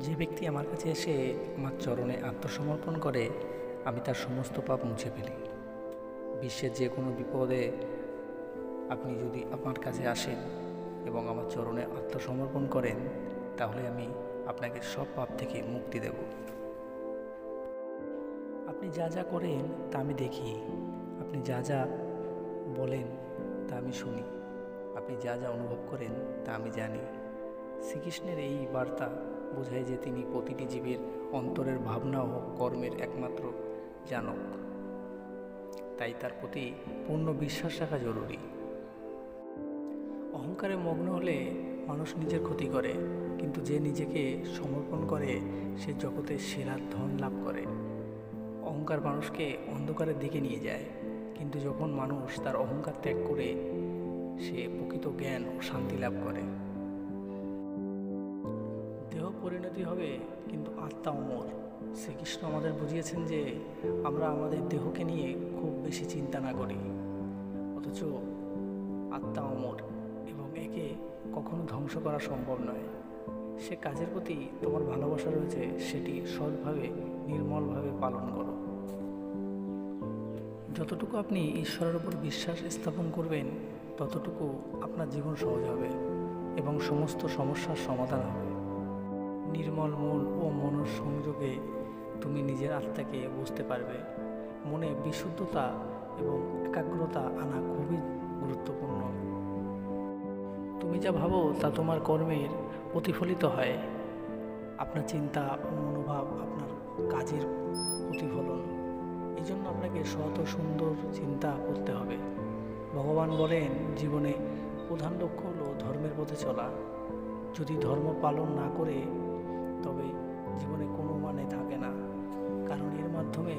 যে ব্যক্তি আমার কাছে এসে আমার চরণে আত্মসমর্পণ করে, আমি তার সমস্ত পাপ মুছে ফেলি। বিশ্বের যে কোনো বিপদে আপনি যদি আমার কাছে আসেন এবং আমার চরণে আত্মসমর্পণ করেন, তাহলে আমি আপনাকে সব পাপ থেকে মুক্তি দেব। আপনি যা যা করেন তা আমি দেখি, আপনি যা যা বলেন তা আমি শুনি, আপনি যা যা অনুভব করেন তা আমি জানি। শ্রীকৃষ্ণের এই বার্তা বোঝায় যে তিনি প্রতিটি জীবের অন্তরের ভাবনা ও কর্মের একমাত্র জানক। তাই তার প্রতি পূর্ণ বিশ্বাস রাখা জরুরি। অহংকারে মগ্ন হলে মানুষ নিজের ক্ষতি করে, কিন্তু যে নিজেকে সমর্পণ করে সে জগতের সেরা ধন লাভ করে। অহংকার মানুষকে অন্ধকারের দিকে নিয়ে যায়, কিন্তু যখন মানুষ তার অহংকার ত্যাগ করে সে প্রকৃত জ্ঞান ও শান্তি লাভ করে। দেহ পরিণতি হবে, কিন্তু আত্মা অমর। শ্রীকৃষ্ণ আমাদের বুঝিয়েছেন যে আমরা আমাদের দেহকে নিয়ে খুব বেশি চিন্তা না করি, অথচ আত্মা অমর এবং একে কখনো ধ্বংস করা সম্ভব নয়। সে কাজের প্রতি তোমার ভালোবাসা রয়েছে, সেটি সৎভাবে নির্মলভাবে পালন করো। যতটুকু আপনি ঈশ্বরের উপর বিশ্বাস স্থাপন করবেন, ততটুকু আপনার জীবন সহজ হবে এবং সমস্ত সমস্যার সমাধান হবে। নির্মল মন ও মনঃসংযোগে তুমি নিজের আত্মাকে বুঝতে পারবে। মনে বিশুদ্ধতা এবং একাগ্রতা আনা খুবই গুরুত্বপূর্ণ। তুমি যা ভাবো তা তোমার কর্মের প্রতিফলিত হয়। আপনার চিন্তা ও মনোভাব আপনার কাজের প্রতিফলন। এই জন্য আপনাকে সৎ ও সুন্দর চিন্তা করতে হবে। ভগবান বলেন, জীবনে প্রধান লক্ষ্য হলো ধর্মের পথে চলা। যদি ধর্ম পালন না করে তবে জীবনে কোনো মানে থাকে না, কারণ এর মাধ্যমে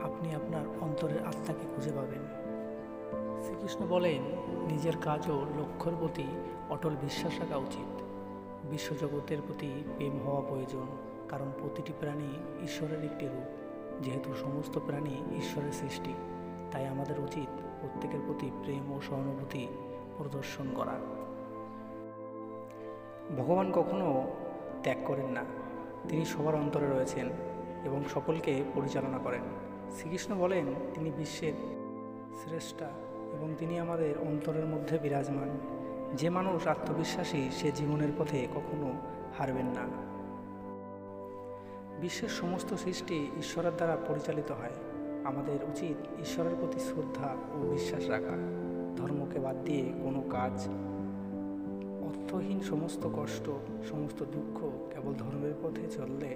আপনি আপনার অন্তরের আত্মাকে খুঁজে পাবেন। শ্রীকৃষ্ণ বলেন, নিজের কাজ ও লক্ষ্যের প্রতি অটল বিশ্বাস রাখা উচিত। বিশ্বজগতের প্রতি প্রেম হওয়া প্রয়োজন, কারণ প্রতিটি প্রাণী ঈশ্বরের একটি রূপ। যেহেতু সমস্ত প্রাণী ঈশ্বরের সৃষ্টি, তাই আমাদের উচিত প্রত্যেকের প্রতি প্রেম ও সহানুভূতি প্রদর্শন করা। ভগবান কখনো ত্যাগ করেন না, তিনি সবার অন্তরে রয়েছেন এবং সকলকে পরিচালনা করেন। শ্রীকৃষ্ণ বলেন, তিনি বিশ্বের শ্রেষ্ঠা এবং তিনি আমাদের অন্তরের মধ্যে বিরাজমান। যে মানুষ আত্মবিশ্বাসী সে জীবনের পথে কখনো হারবেন না। বিশ্বের সমস্ত সৃষ্টি ঈশ্বরের দ্বারা পরিচালিত হয়। আমাদের উচিত ঈশ্বরের প্রতি শ্রদ্ধা ও বিশ্বাস রাখা। ধর্মকে বাদ দিয়ে কোনো কাজ, অর্থহীন সমস্ত কষ্ট, সমস্ত দুঃখ কেবল ধর্মের পথে চললে